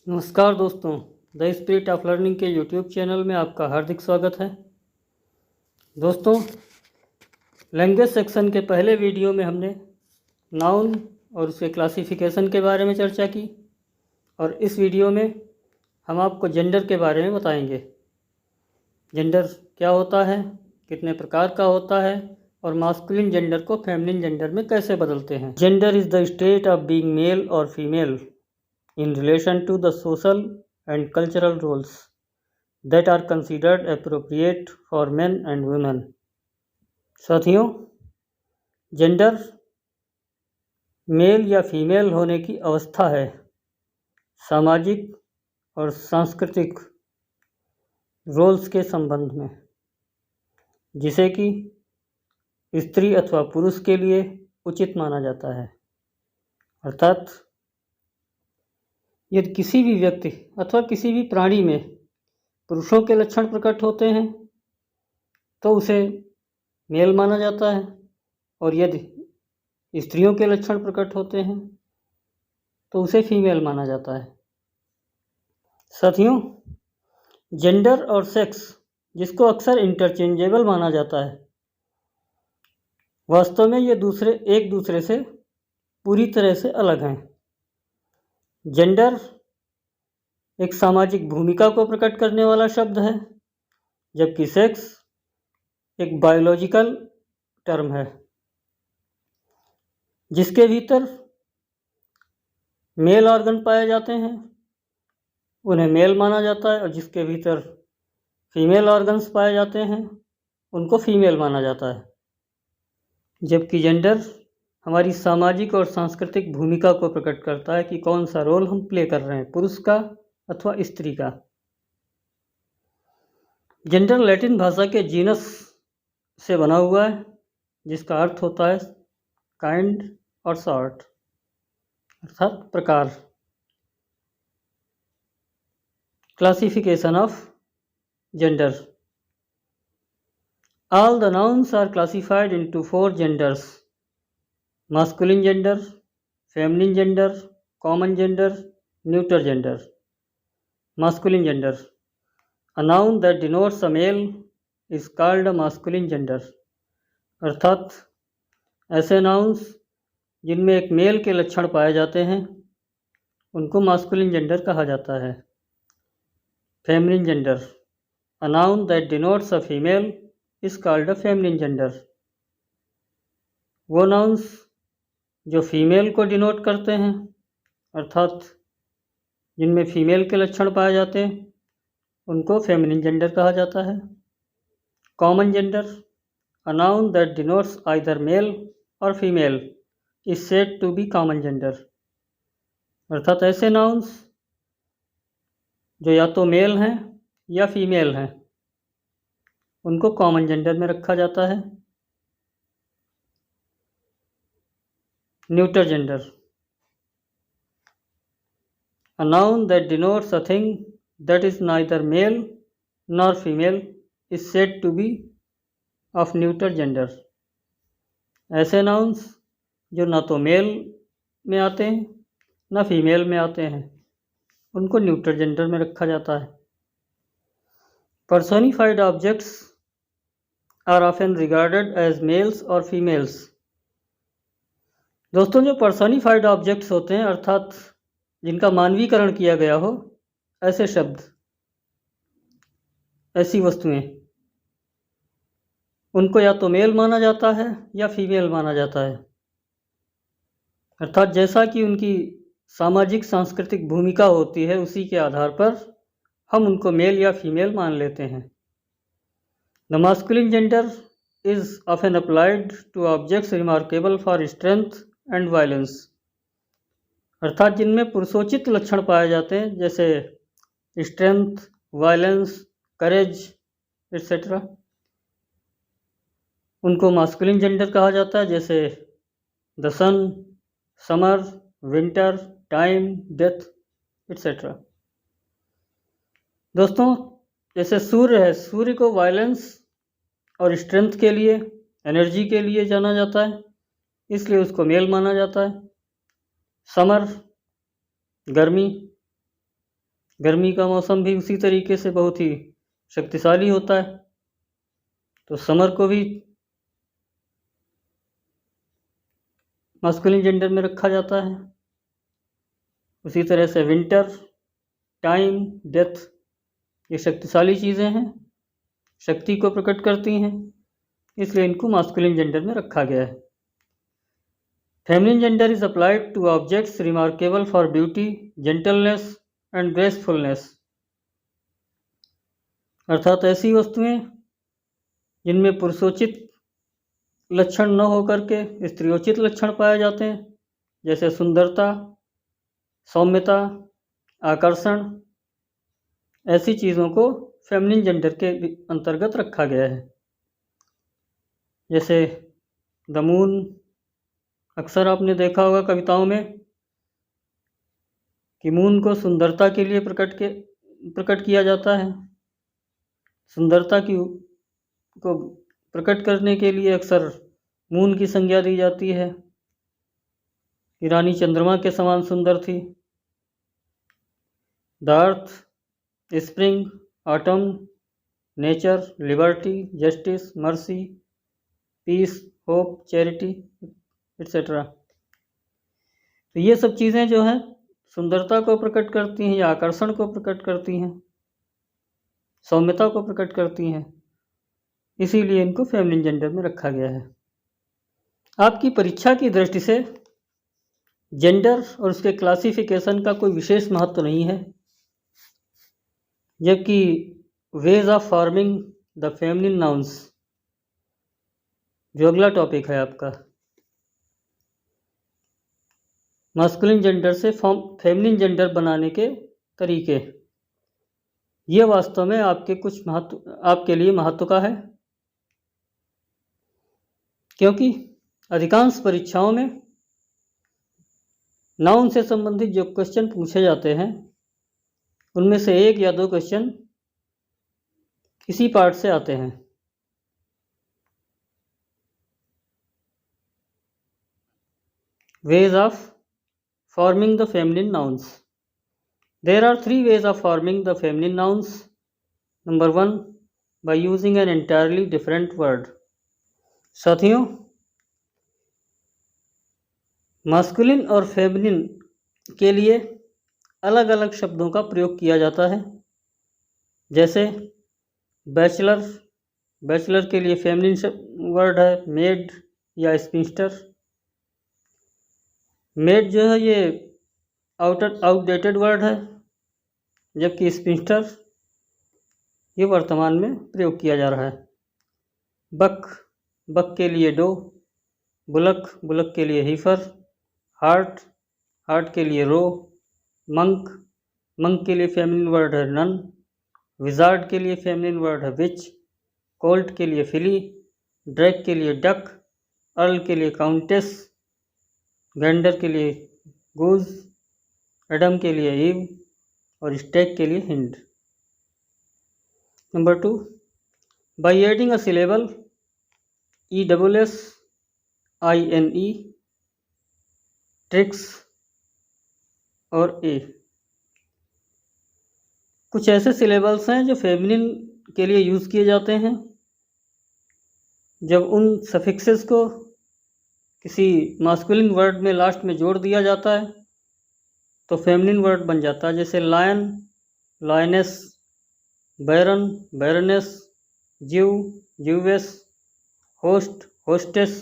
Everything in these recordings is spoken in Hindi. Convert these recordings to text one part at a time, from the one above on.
नमस्कार दोस्तों, द स्पिरिट ऑफ लर्निंग के यूट्यूब चैनल में आपका हार्दिक स्वागत है। दोस्तों, लैंग्वेज सेक्शन के पहले वीडियो में हमने नाउन और उसके क्लासिफिकेशन के बारे में चर्चा की और इस वीडियो में हम आपको जेंडर के बारे में बताएंगे। जेंडर क्या होता है, कितने प्रकार का होता है और मास्कुलिन जेंडर को फेमिनिन जेंडर में कैसे बदलते हैं। Gender is the state of being male और female in relation to the social and cultural roles that are considered appropriate for men and women। साथियों, जेंडर मेल या फीमेल होने की अवस्था है सामाजिक और सांस्कृतिक रोल्स के संबंध में, जिसे कि स्त्री अथवा पुरुष के लिए उचित माना जाता है। अर्थात यदि किसी भी व्यक्ति अथवा किसी भी प्राणी में पुरुषों के लक्षण प्रकट होते हैं तो उसे मेल माना जाता है, और यदि स्त्रियों के लक्षण प्रकट होते हैं तो उसे फीमेल माना जाता है। साथियों, जेंडर और सेक्स, जिसको अक्सर इंटरचेंजेबल माना जाता है, वास्तव में ये एक दूसरे से पूरी तरह से अलग हैं। जेंडर एक सामाजिक भूमिका को प्रकट करने वाला शब्द है, जबकि सेक्स एक बायोलॉजिकल टर्म है जिसके भीतर मेल ऑर्गन पाए जाते हैं, उन्हें मेल माना जाता है, और जिसके भीतर फीमेल ऑर्गन्स पाए जाते हैं उनको फीमेल माना जाता है। जबकि जेंडर हमारी सामाजिक और सांस्कृतिक भूमिका को प्रकट करता है कि कौन सा रोल हम प्ले कर रहे हैं, पुरुष का अथवा स्त्री का। जेंडर लैटिन भाषा के जीनस से बना हुआ है, जिसका अर्थ होता है काइंड और सॉर्ट, अर्थात प्रकार। Classification of gender. All the nouns are classified into 4 genders: masculine gender, feminine gender, common gender, neuter gender। Masculine gender, a noun that denotes a male is called a masculine gender। अर्थात ऐसे नाउन्स जिनमें एक मेल के लक्षण पाए जाते हैं उनको मास्कुलिन जेंडर कहा जाता है। Feminine gender, a noun that denotes a female is called a feminine gender। वो नाउन्स जो फीमेल को डिनोट करते हैं, अर्थात जिनमें फीमेल के लक्षण पाए जाते हैं, उनको फेमिनिन जेंडर कहा जाता है। Common gender, a noun that denotes either male और female is said to be common gender. अर्थात ऐसे नाउन्स जो या तो मेल हैं या फीमेल हैं उनको कॉमन जेंडर में रखा जाता है। Neuter gender, a noun that denotes a thing that is neither male nor female is said to be of neuter gender। ऐसे नाउन्स जो ना तो मेल में आते हैं ना फीमेल में आते हैं उनको न्यूटर जेंडर में रखा जाता है। Personified objects are often regarded as males और फीमेल्स। दोस्तों, जो पर्सोनिफाइड ऑब्जेक्ट्स होते हैं, अर्थात जिनका मानवीकरण किया गया हो, ऐसे शब्द, ऐसी वस्तुएं, उनको या तो मेल माना जाता है या फीमेल माना जाता है। अर्थात जैसा कि उनकी सामाजिक सांस्कृतिक भूमिका होती है उसी के आधार पर हम उनको मेल या फीमेल मान लेते हैं। The masculine gender is often applied to objects remarkable for strength and violence. अर्थात जिनमें पुरुषोचित लक्षण पाए जाते हैं, जैसे स्ट्रेंथ, वायलेंस, करेज एट्सेट्रा, उनको मास्कुलिन जेंडर कहा जाता है, जैसे the sun, summer, winter, time, death etcetera. दोस्तों, जैसे सूर्य है, सूर्य को वायलेंस और स्ट्रेंथ के लिए, एनर्जी के लिए जाना जाता है, इसलिए उसको मेल माना जाता है। समर, गर्मी, गर्मी का मौसम भी उसी तरीके से बहुत ही शक्तिशाली होता है, तो समर को भी मास्कुलिन जेंडर में रखा जाता है। उसी तरह से विंटर, टाइम, डेथ, ये शक्तिशाली चीज़ें हैं, शक्ति को प्रकट करती हैं, इसलिए इनको मास्कुलिन जेंडर में रखा गया है। Feminine gender is applied to objects remarkable for beauty, gentleness and gracefulness, अर्थात ऐसी वस्तुएं जिनमें पुरुषोचित लक्षण न होकर के स्त्रियोचित लक्षण पाए जाते हैं, जैसे सुंदरता, सौम्यता, आकर्षण, ऐसी चीज़ों को फेमिनिन जेंडर के अंतर्गत रखा गया है। जैसे द मून, अक्सर आपने देखा होगा कविताओं में कि मून को सुंदरता के लिए प्रकट किया जाता है। सुंदरता को प्रकट करने के लिए अक्सर मून की संज्ञा दी जाती है कि रानी चंद्रमा के समान सुंदर थी। The earth, spring, autumn, nature, liberty, justice, mercy, peace, hope, charity etcetera. तो ये सब चीज़ें जो हैं सुंदरता को प्रकट करती हैं या आकर्षण को प्रकट करती हैं, सौम्यता को प्रकट करती हैं, इसीलिए इनको फेमिनिन जेंडर में रखा गया है। आपकी परीक्षा की दृष्टि से जेंडर और उसके क्लासिफिकेशन का कोई विशेष महत्व नहीं है, जबकि ways of forming the feminine nouns, जो अगला टॉपिक है आपका, मास्कुलिन जेंडर से फेमिनिन जेंडर बनाने के तरीके, ये वास्तव में आपके लिए महत्व का है, क्योंकि अधिकांश परीक्षाओं में नाउन से संबंधित जो क्वेश्चन पूछे जाते हैं उनमें से 1 या 2 क्वेश्चन इसी पार्ट से आते हैं। Ways of forming the feminine nouns. There are 3 ways of forming the feminine nouns. Number 1, by using an entirely different word. साथियों, मास्कुलिन और फेमिनिन के लिए अलग अलग शब्दों का प्रयोग किया जाता है। जैसे बैचलर के लिए फेमिनिन वर्ड है मेड या स्पिंस्टर। मेड जो है ये आउटडेटेड वर्ड है, जबकि स्पिंस्टर ये वर्तमान में प्रयोग किया जा रहा है। बक के लिए डो, बुलक के लिए हीफर, हार्ट के लिए रो, मंक के लिए फेमिनिन वर्ड है नन, विजार्ड के लिए फेमिनिन वर्ड है विच, कोल्ट के लिए फिली, ड्रैग के लिए डक, अर्ल के लिए काउंटेस, ग्रैंडर के लिए गूज, एडम के लिए ईव और स्टैग के लिए hind. Number 2, by adding a syllable ESSINE, tricks और ए। कुछ ऐसे सिलेबल्स हैं जो फेमिनिन के लिए यूज़ किए जाते हैं। जब उन सफिक्सेस को किसी मास्कुलिन वर्ड में लास्ट में जोड़ दिया जाता है तो फेमिनिन वर्ड बन जाता है। जैसे लायन, लायनेस, बैरन, बैरनेस, ज्यूवेस, होस्ट, होस्टेस,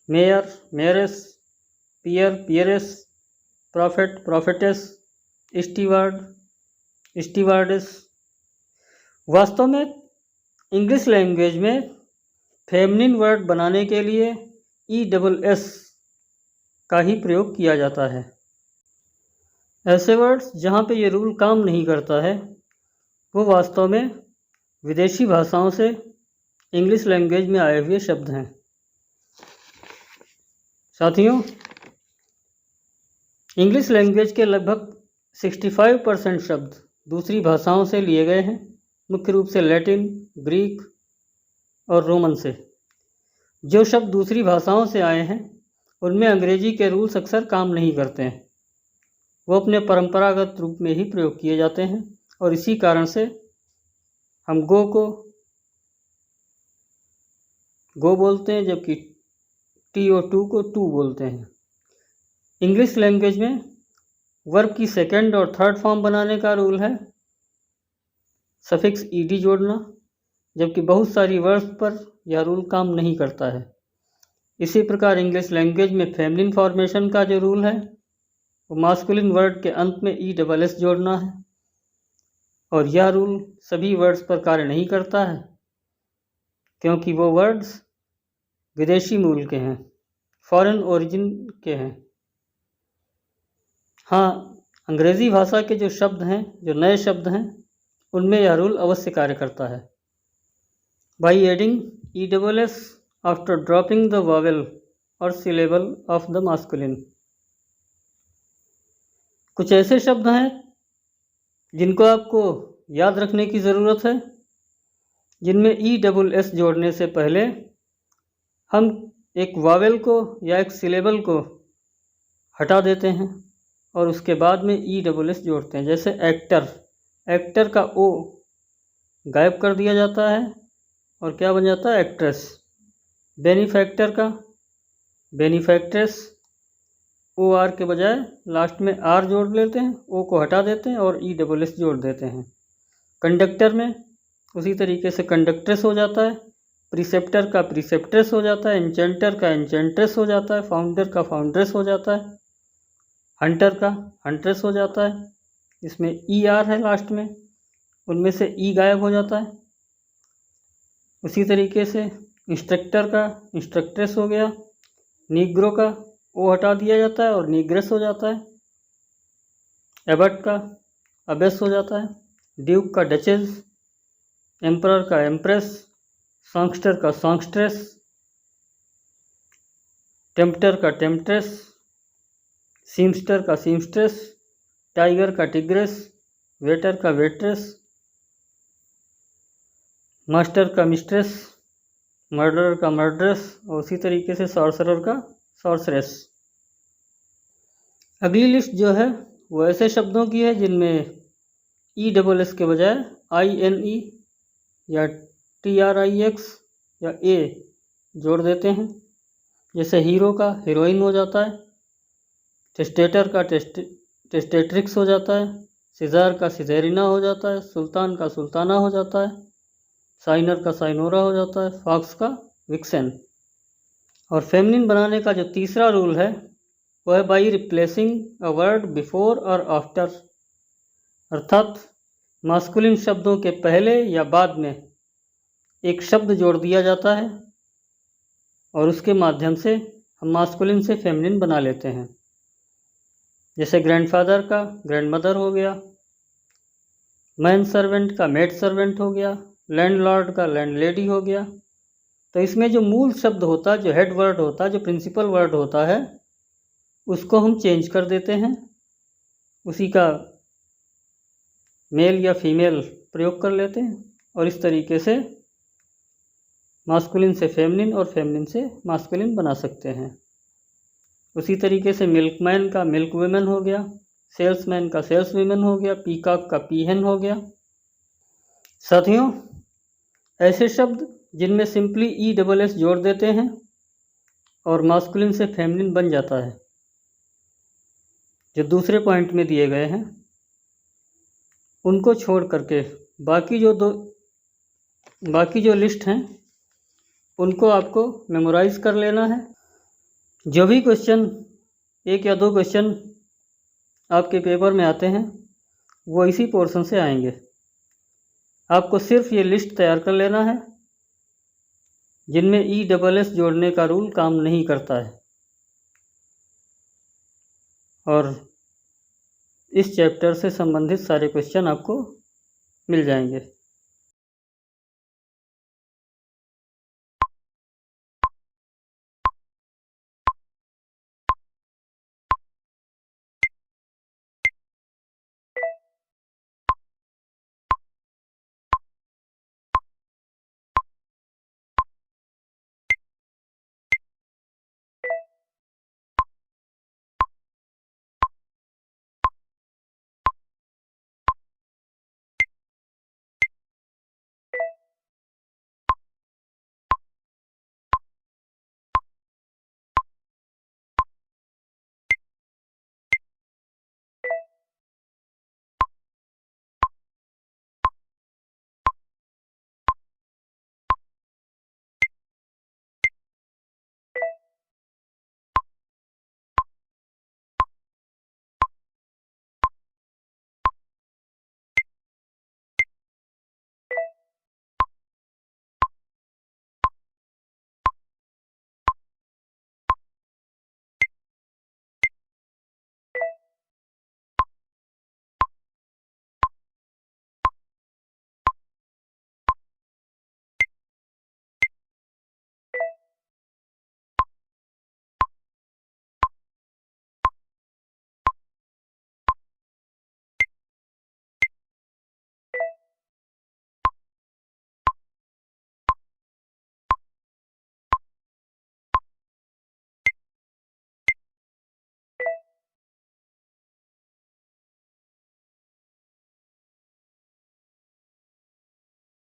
मेयर, मेयरेस, पियर, पियरेस, प्रॉफेट, प्रॉफेटेस, स्टीवार्ड, स्टीवार्डेस। वास्तव में इंग्लिश लैंग्वेज में फेमिनिन वर्ड बनाने के लिए ESS का ही प्रयोग किया जाता है। ऐसे वर्ड्स जहाँ पे ये रूल काम नहीं करता है वो वास्तव में विदेशी भाषाओं से इंग्लिश लैंग्वेज में आए हुए शब्द हैं। साथियों, इंग्लिश लैंग्वेज के लगभग 65% शब्द दूसरी भाषाओं से लिए गए हैं, मुख्य रूप से लैटिन, ग्रीक और रोमन से। जो शब्द दूसरी भाषाओं से आए हैं उनमें अंग्रेजी के रूल्स अक्सर काम नहीं करते हैं। वो अपने परंपरागत रूप में ही प्रयोग किए जाते हैं और इसी कारण से हम गो को गो बोलते हैं, जबकि टी और टू को टू बोलते हैं। इंग्लिश लैंग्वेज में वर्ब की सेकंड और थर्ड फॉर्म बनाने का रूल है सफिक्स ईडी जोड़ना, जबकि बहुत सारी वर्ड्स पर यह रूल काम नहीं करता है। इसी प्रकार इंग्लिश लैंग्वेज में फेमिनिन फॉर्मेशन का जो रूल है वो मास्कुलिन वर्ड के अंत में ई डबल एस जोड़ना है, और यह रूल सभी वर्ड्स पर कार्य नहीं करता है क्योंकि वो वर्ड्स विदेशी मूल के हैं, फॉरेन ओरिजिन के हैं। हाँ, अंग्रेज़ी भाषा के जो शब्द हैं, जो नए शब्द हैं, उनमें यह रूल अवश्य कार्य करता है। By adding E double S after dropping the Wavell और सिलेबल ऑफ द मास्कुलिन। कुछ ऐसे शब्द हैं जिनको आपको याद रखने की ज़रूरत है, जिनमें ई डबल एस जोड़ने से पहले हम एक वावेल को या एक सिलेबल को हटा देते हैं और उसके बाद में ई डबल एस जोड़ते हैं। जैसे एक्टर, एक्टर का ओ गायब कर दिया जाता है और क्या बन जाता है, एक्ट्रेस। बेनिफैक्टर का बेनिफैक्ट्रेस, ओ आर के बजाय लास्ट में आर जोड़ लेते हैं, ओ को हटा देते हैं और ई डबल एस जोड़ देते हैं। कंडक्टर में उसी तरीके से कंडक्ट्रेस हो जाता है, प्रिसेप्टर का प्रिसेप्ट्रेस हो जाता है, इंचेंटर का इंचेंट्रेस हो जाता है, फाउंडर का फाउंड्रेस हो जाता है, हंटर का हंट्रेस हो जाता है। इसमें ई आर है लास्ट में, उनमें से ई गायब हो जाता है। उसी तरीके से इंस्ट्रक्टर का इंस्ट्रक्ट्रेस हो गया, नीग्रो का ओ हटा दिया जाता है और नीग्रेस हो जाता है, एबट का अबेस हो जाता है, ड्यूक का डचेस, एम्परर का एम्प्रेस, सॉन्गस्टर का सॉन्गस्ट्रेस, टेम्पटर का टेम्पट्रेस, सीमस्टर का सीमस्ट्रेस, टाइगर का टिग्रेस, वेटर का वेट्रेस, मास्टर का मिस्ट्रेस, मर्डरर का मर्ड्रेस और उसी तरीके से सॉर्सरर का सॉर्सरेस। अगली लिस्ट जो है वो ऐसे शब्दों की है जिनमें ई डबल एस के बजाय आई एन ई या टी आर आई एक्स या ए जोड़ देते हैं। जैसे हीरो का हीरोइन हो जाता है, टेस्टेटर का टेस्टेट्रिक्स हो जाता है, सिजार का सिजेरिना हो जाता है, सुल्तान का सुल्ताना हो जाता है, साइनर का साइनोरा हो जाता है, फॉक्स का विक्सेन। और फेमिनिन बनाने का जो तीसरा रूल है वो है by replacing a word before और आफ्टर, अर्थात मास्कुलिन शब्दों के पहले या बाद में एक शब्द जोड़ दिया जाता है और उसके माध्यम से हम मास्कुलिन से फेमिनिन बना लेते हैं। जैसे ग्रैंडफादर का ग्रैंडमदर हो गया, मैन सर्वेंट का मेड सर्वेंट हो गया, लैंडलॉर्ड का लैंडलेडी हो गया। तो इसमें जो मूल शब्द होता है, जो हेड वर्ड होता है, जो प्रिंसिपल वर्ड होता है, उसको हम चेंज कर देते हैं, उसी का मेल या फीमेल प्रयोग कर लेते हैं और इस तरीके से मास्कुलिन से फेमिनिन और फेमिनिन से मास्कुलिन बना सकते हैं। उसी तरीके से मिल्कमैन का मिल्क वुमेन हो गया, सेल्समैन का सेल्स वुमेन हो गया, पीकॉक का पीहन हो गया। साथियों, ऐसे शब्द जिनमें सिंपली ई डबल एस जोड़ देते हैं और मास्कुलिन से फेमिनिन बन जाता है, जो दूसरे पॉइंट में दिए गए हैं, उनको छोड़ करके बाकी जो लिस्ट हैं उनको आपको मेमोराइज कर लेना है। जो भी क्वेश्चन, एक या दो क्वेश्चन आपके पेपर में आते हैं वो इसी पोर्शन से आएंगे। आपको सिर्फ ये लिस्ट तैयार कर लेना है जिनमें ई डबल एस जोड़ने का रूल काम नहीं करता है, और इस चैप्टर से संबंधित सारे क्वेश्चन आपको मिल जाएंगे।